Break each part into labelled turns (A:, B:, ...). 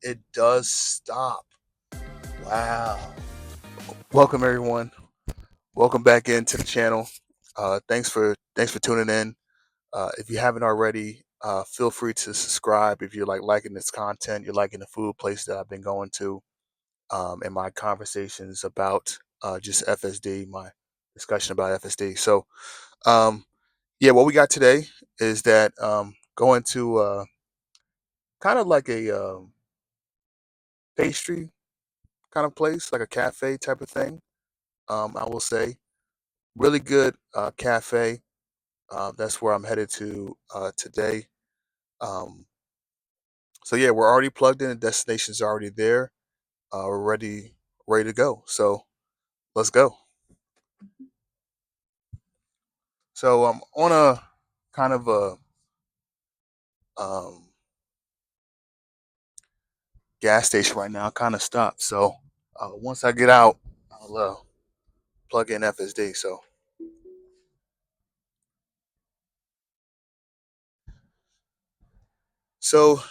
A: It does stop. Wow. Welcome everyone. Welcome back into the channel. Thanks for tuning in. If you haven't already, feel free to subscribe if you're liking this content. You're liking the food place that I've been going to, and my conversations about just FSD, my discussion about FSD. So, um, yeah, what we got today is that going to kind of like a pastry kind of place, like a cafe type of thing. I will say, really good cafe. That's where I'm headed to today. Um, so yeah, we're already plugged in. The destination's already there. We're ready to go. So let's go. So I'm on a kind of a um, gas station right now. Kind of stopped. So once I get out, I'll plug in FSD. So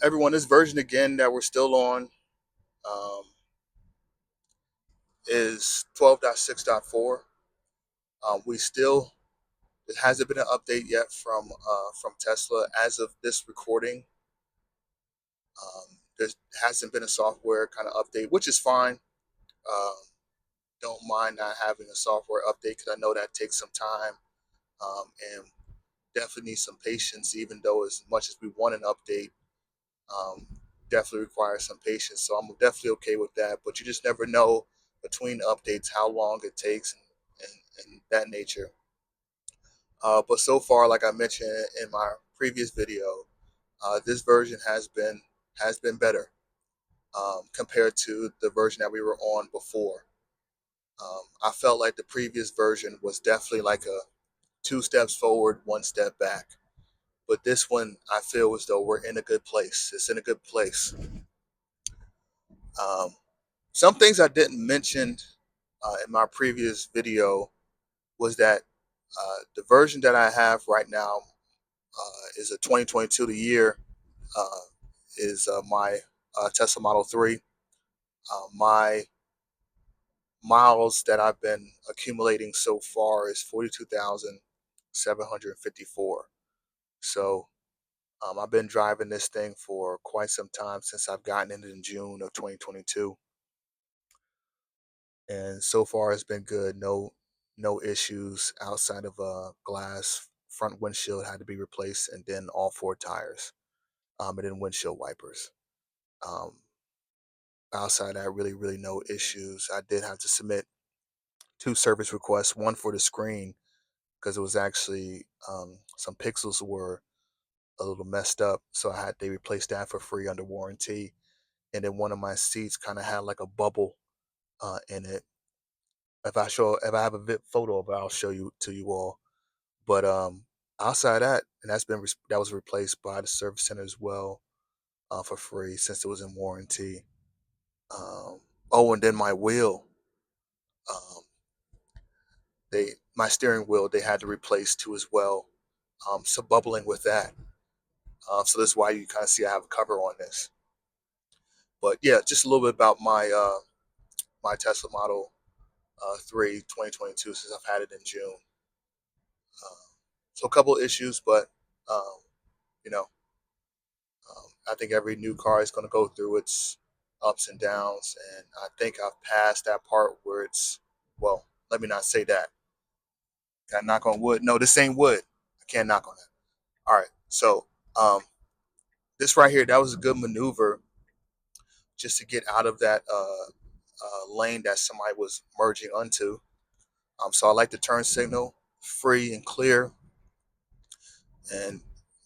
A: everyone, this version again that we're still on um, is 12.6.4. We still It hasn't been an update yet from Tesla as of this recording. There hasn't been a software kind of update, which is fine. Um, don't mind not having a software update because I know that takes some time and definitely needs some patience. Even though as much as we want an update, um, definitely requires some patience. So I'm definitely okay with that. But you just never know between updates how long it takes and that nature. But so far, like I mentioned in my previous video, this version has been better compared to the version that we were on before. I felt like the previous version was definitely like a two steps forward, one step back. But this one, I feel as though we're in a good place. It's in a good place. Um, some things I didn't mention in my previous video was that the version that I have right now is a 2022. The year uh, is my Tesla Model 3. My miles that I've been accumulating so far is 42,754. So I've been driving this thing for quite some time since I've gotten it in June of 2022, and so far it's been good. No issues outside of a glass front windshield had to be replaced, and then all four tires, and then windshield wipers. Um, Outside that, really no issues. I did have to submit two service requests, one for the screen because it was actually some pixels were a little messed up, so they replaced that for free under warranty. And then one of my seats kind of had like a bubble in it. If I have a photo of it, I'll show you to you all. But outside that, and that was replaced by the service center as well for free since it was in warranty. Oh, and then my wheel, um, my steering wheel, they had to replace too as well. So bubbling with that. So that's why you kind of see I have a cover on this. But yeah, just a little bit about my Tesla Model 3 2022 since I've had it in June. Uh, so a couple of issues, but um, you know, I think every new car is going to go through its ups and downs, and I think I've passed that part where it's well. Let me not say that. Can I knock on wood? No, this ain't wood. I can't knock on that. All right, so um, this right here, that was a good maneuver just to get out of that lane that somebody was merging onto. So I like the turn signal, free and clear, and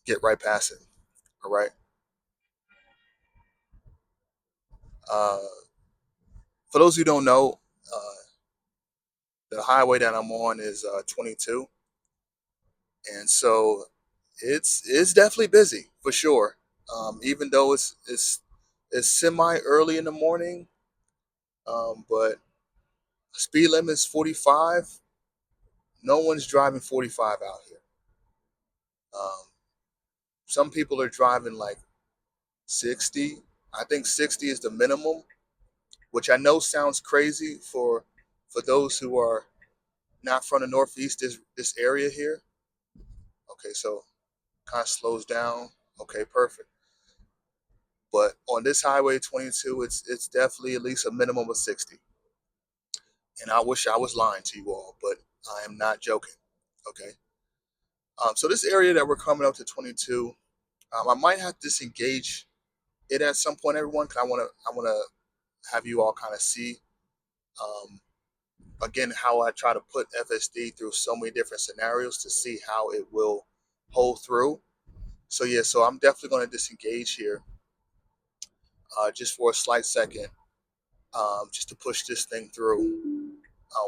A: get right past it. All right. Uh, for those who don't know, the highway that I'm on is 22, and so it's definitely busy for sure. Even though it's semi early in the morning, but speed limit is 45. No one's driving 45 out here. Um, some people are driving like 60. I think 60 is the minimum, which I know sounds crazy for those who are not from the Northeast. This area here. Okay, so kind of slows down. Okay, perfect. But on this Highway 22, it's definitely at least a minimum of 60. And I wish I was lying to you all, but I am not joking. Okay. So this area that we're coming up to 22, I might have to disengage it at some point, everyone, because I want to have you all kind of see um, again how I try to put FSD through so many different scenarios to see how it will hold through. So yeah, so I'm definitely going to disengage here just for a slight second, just to push this thing through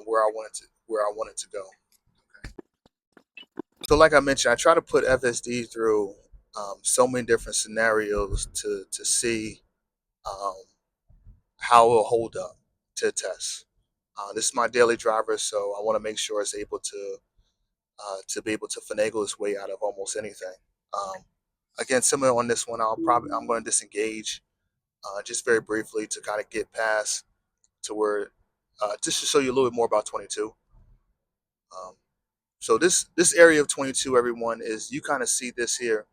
A: where I want it to go. So like I mentioned, I try to put FSD through so many different scenarios to see um, how it will hold up to test. This is my daily driver, so I want to make sure it's able to be able to finagle its way out of almost anything. Um, Again, similar on this one, I'm going to disengage just very briefly to kind of get past to where just to show you a little bit more about 22. Um, so this area of 22, everyone, is you kind of see this here.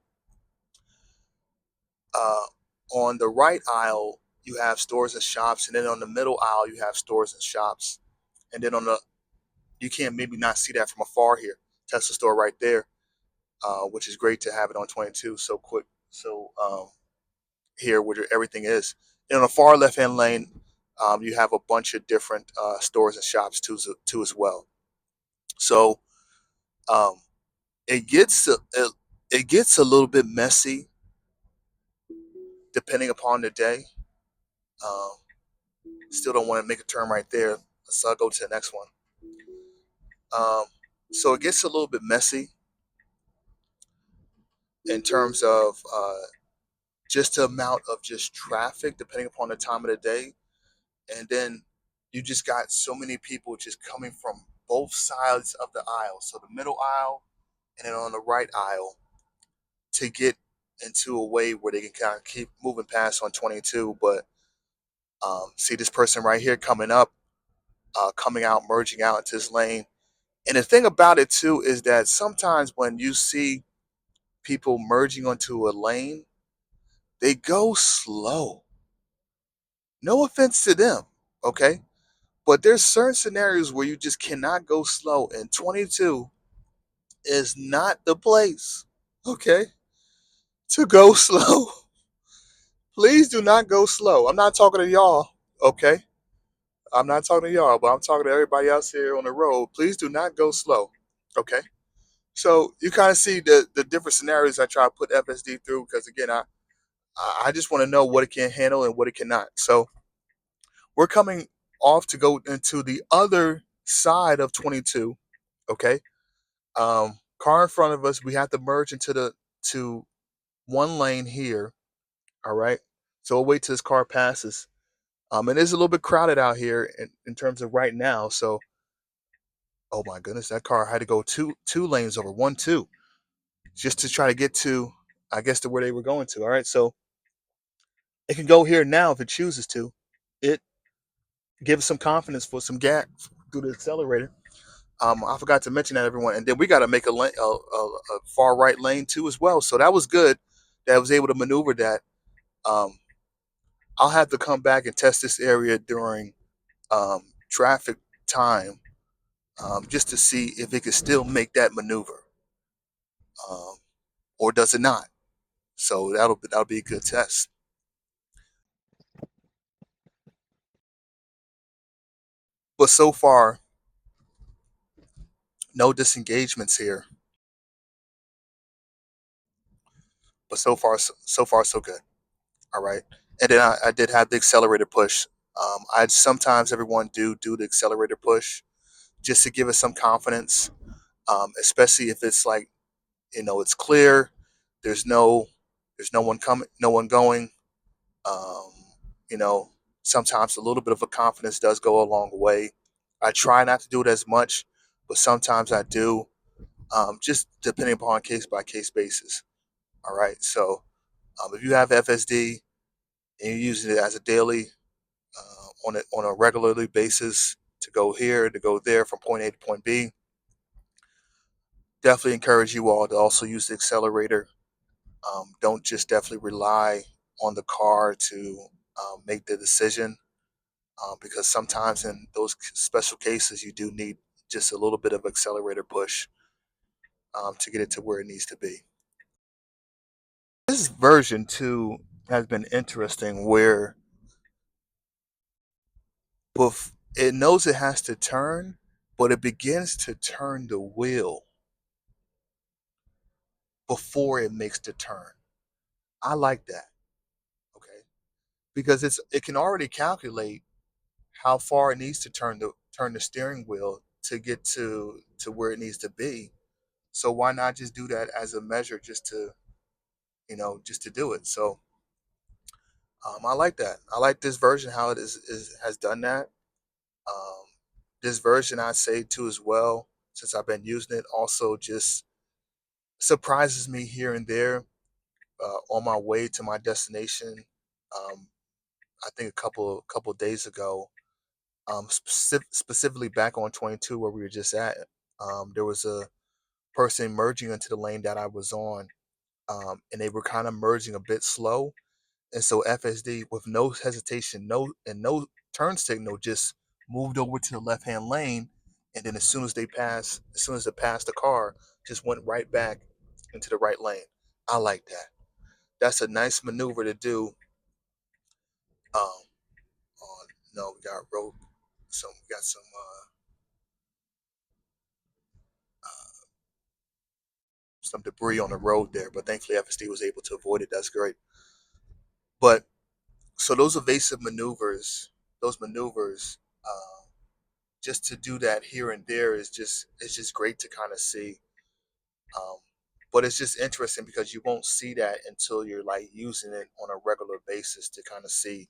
A: Uh, on the right aisle, you have stores and shops, and then on the middle aisle, you have stores and shops, and then on the you can't maybe not see that from afar here. Tesla store right there, which is great to have it on 22 so quick. So here where everything is. And on the far left hand lane, you have a bunch of different stores and shops too as well. So um, it gets it gets a little bit messy depending upon the day. Um, Still don't want to make a turn right there, so I'll go to the next one. Um, so it gets a little bit messy in terms of just the amount of just traffic depending upon the time of the day, and then you just got so many people just coming from both sides of the aisle, so the middle aisle and then on the right aisle, to get into a way where they can kind of keep moving past on 22. But see this person right here coming up, coming out, merging out into this lane. And the thing about it too is that sometimes when you see people merging onto a lane, they go slow. No offense to them, okay? But there's certain scenarios where you just cannot go slow, and 22 is not the place, okay, to go slow. Please do not go slow. I'm not talking to y'all, okay? I'm not talking to y'all, but I'm talking to everybody else here on the road. Please do not go slow, okay? So you kind of see the different scenarios I try to put FSD through because again, I just want to know what it can handle and what it cannot. So we're coming off to go into the other side of 22. Okay, car in front of us. We have to merge into the to one lane here. All right. So we'll wait till this car passes. And it's a little bit crowded out here in terms of right now. So, oh my goodness, that car had to go two lanes over, one, two, just to try to get to, I guess, to where they were going to. All right. So it can go here now if it chooses to. It gives some confidence for some gap through the accelerator. I forgot to mention that, everyone, and then we got to make a far right lane too as well. So that was good that I was able to maneuver that. Um, I'll have to come back and test this area during traffic time just to see if it can still make that maneuver, um, or does it not. So that'll be a good test. But so far, no disengagements here. But so far so good. All right. And then I did have the accelerator push. I'd sometimes everyone do the accelerator push just to give us some confidence, especially if it's like it's clear. There's no there's no one coming, no one going. Um, you know, Sometimes a little bit of a confidence does go a long way. I try not to do it as much, but sometimes I do, just depending upon case by case basis. All right, so If you have FSD and you're using it as a daily, on a regularly basis to go here, to go there from point A to point B, definitely encourage you all to also use the accelerator. Don't just definitely rely on the car to make the decision, because sometimes in those special cases you do need just a little bit of accelerator push to get it to where it needs to be. This version 2 has been interesting where it knows it has to turn, but it begins to turn the wheel before it makes the turn. I like that. Okay. Because it can already calculate how far it needs to turn the steering wheel to get to where it needs to be. So why not just do that as a measure just to, just to do it. So I like that. I like this version how it is has done that. Um, this version I say too as well, since I've been using it, also just surprises me here and there on my way to my destination. Um, I think a couple of days ago, specifically back on 22 where we were just at, there was a person merging into the lane that I was on, and they were kind of merging a bit slow. And so FSD, with no hesitation, no turn signal, just moved over to the left hand lane, and then as soon as they passed the car, just went right back into the right lane. I like that. That's a nice maneuver to do. Um, on no, we got road, we got some debris on the road there, but thankfully FSD was able to avoid it. That's great. But so those evasive maneuvers, those maneuvers, just to do that here and there is just it's just great to kind of see. Um, but it's just interesting because you won't see that until you're like using it on a regular basis to kind of see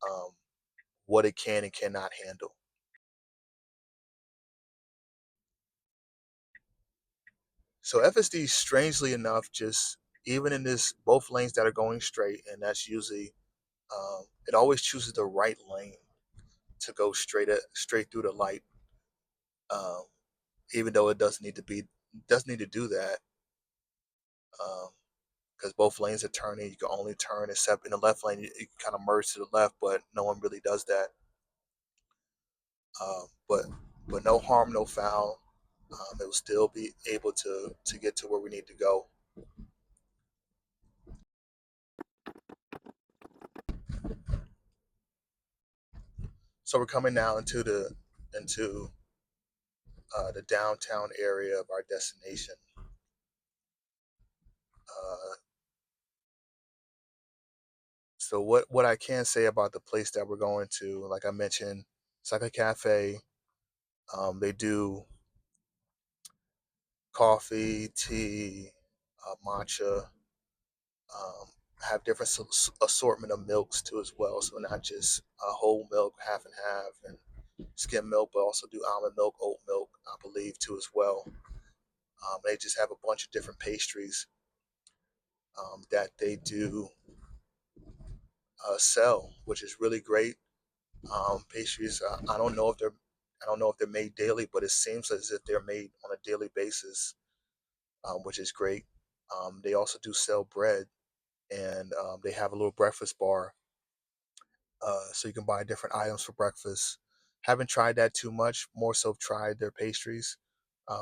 A: um, what it can and cannot handle. So FSD, strangely enough, just even in this both lanes that are going straight, and that's usually it always chooses the right lane to go straight through the light, um, even though it doesn't need to do that. Because both lanes are turning. You can only turn except in the left lane. You can kind of merge to the left, but no one really does that. But no harm, no foul. It will still be able to get to where we need to go. So we're coming now into the downtown area of our destination. Uh, so what I can say about the place that we're going to, like I mentioned, it's like a cafe. They do coffee, tea, matcha, um, have different assortment of milks too as well. So not just whole milk, half and half, and skim milk, but also do almond milk, oat milk, I believe too as well. They just have a bunch of different pastries that they do sell, which is really great. Pastries, I don't know if they're made daily, but it seems as if they're made on a daily basis, which is great. They also do sell bread, and they have a little breakfast bar, so you can buy different items for breakfast. Haven't tried that too much. More so, tried their pastries,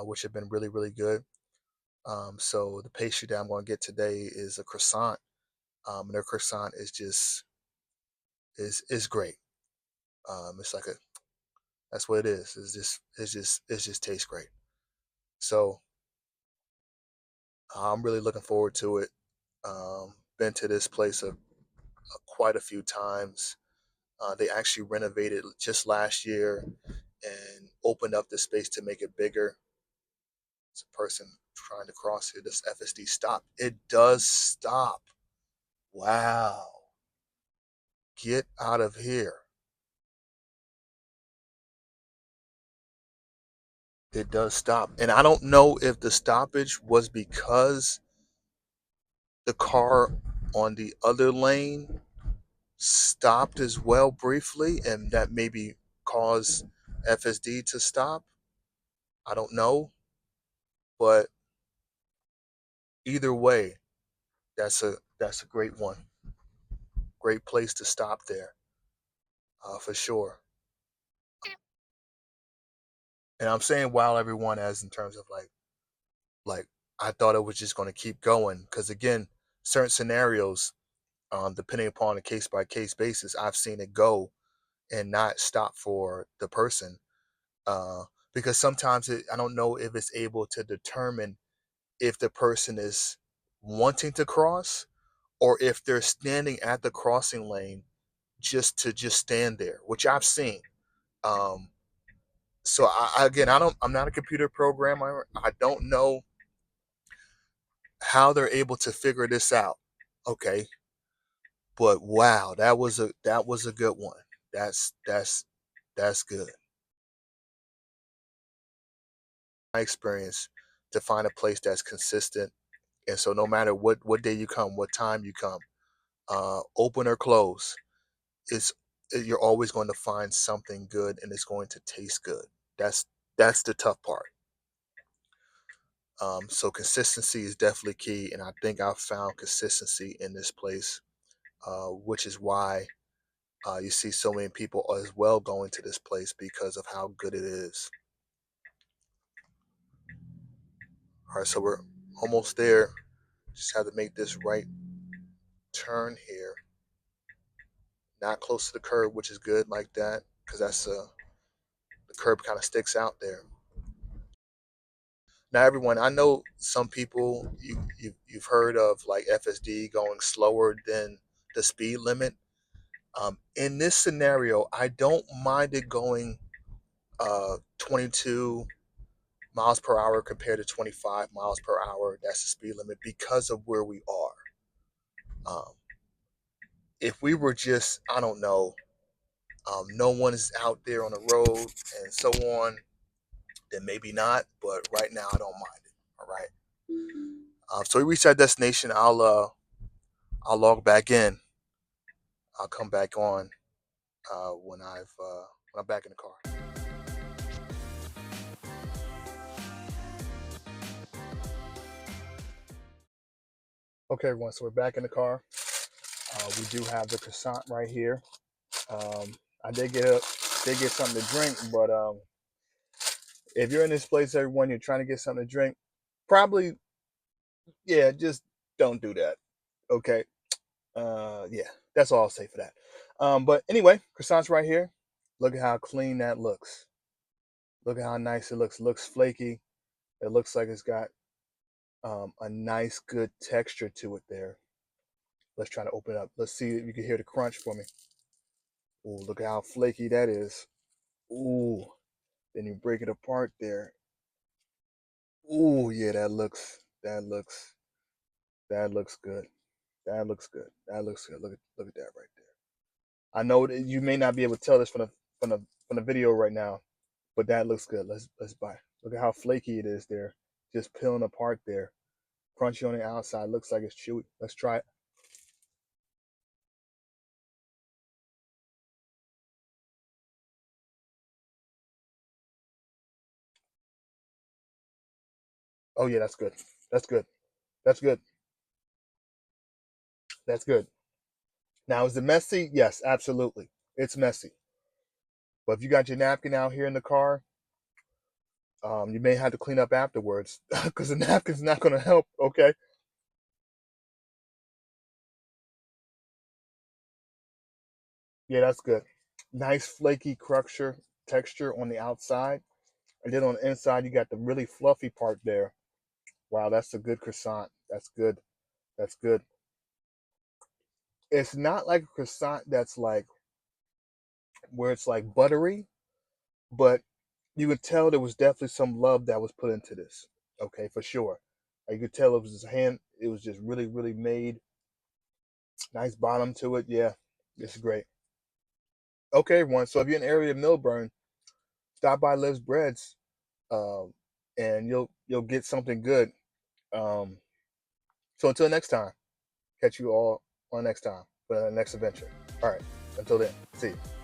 A: which have been really really good. So the pastry that I'm going to get today is a croissant, and their croissant is great. It's like a That's what it is. It just tastes great. So I'm really looking forward to it. Been to this place quite a few times. They actually renovated just last year and opened up the space to make it bigger. It's a person trying to cross here. This FSD stop. It does stop. Wow. Get out of here. It does stop. And I don't know if the stoppage was because the car on the other lane stopped as well briefly, and that maybe caused FSD to stop. I don't know, but either way, that's a great one. Great place to stop there, for sure. And I'm saying wow everyone as in terms of like I thought it was just going to keep going because again, certain scenarios, depending upon a case by case basis, I've seen it go and not stop for the person, uh, because sometimes I don't know if it's able to determine if the person is wanting to cross or if they're standing at the crossing lane just stand there, which I've seen. Um, so again, I'm not a computer programmer. I don't know how they're able to figure this out. Okay, but wow, that was a good one. That's good. My experience to find a place that's consistent, and so no matter what day you come, what time you come, open or close, it's you're always going to find something good, and it's going to taste good. That's that's the tough part. So consistency is definitely key, and I think I've found consistency in this place, which is why you see so many people as well going to this place because of how good it is. All right, so we're almost there. Just have to make this right turn here, not close to the curb, which is good like that because that's the curb kind of sticks out there. Now, everyone, I know some people you've heard of like FSD going slower than the speed limit. In this scenario, I don't mind it going 22 miles per hour compared to 25 miles per hour. That's the speed limit because of where we are. Um, if we were just, I don't know, no one is out there on the road and so on, then maybe not. But right now, I don't mind it. All right. So we reach our destination. I'll log back in. I'll come back on when I'm back in the car. Okay, everyone. So we're back in the car. We do have the croissant right here. I did get something to drink, but if you're in this place, everyone, you're trying to get something to drink, probably yeah, just don't do that. Okay. Yeah, that's all I'll say for that. But anyway, croissant's right here. Look at how clean that looks. Look at how nice it looks. It looks flaky. It looks like it's got a nice, good texture to it there. Let's try to open it up. Let's see if you can hear the crunch for me. Ooh, look at how flaky that is. Ooh, then you break it apart there. Ooh, yeah, that looks good. That looks good. That looks good. Look at that right there. I know that you may not be able to tell this from the from the video right now, but that looks good. Let's buy. Look at how flaky it is there, just peeling apart there. Crunchy on the outside. Looks like it's chewy. Let's try it. Oh yeah, that's good. That's good. That's good. That's good. Now is it messy? Yes, absolutely. It's messy. But if you got your napkin out here in the car, you may have to clean up afterwards because the napkin's not going to help. Okay. Yeah, that's good. Nice flaky crusher texture on the outside, and then on the inside you got the really fluffy part there. Wow, that's a good croissant. That's good. That's good. It's not like a croissant that's like where it's like buttery, but you could tell there was definitely some love that was put into this. Okay, for sure. You could tell it was just hand. It was just really, really made. Nice bottom to it. Yeah, it's great. Okay, everyone. So if you're in the area of Millburn, stop by Liv's Breads, um, and you'll get something good. Um, so until next time. catch you all on next time for the next adventure. All right, until then, see you.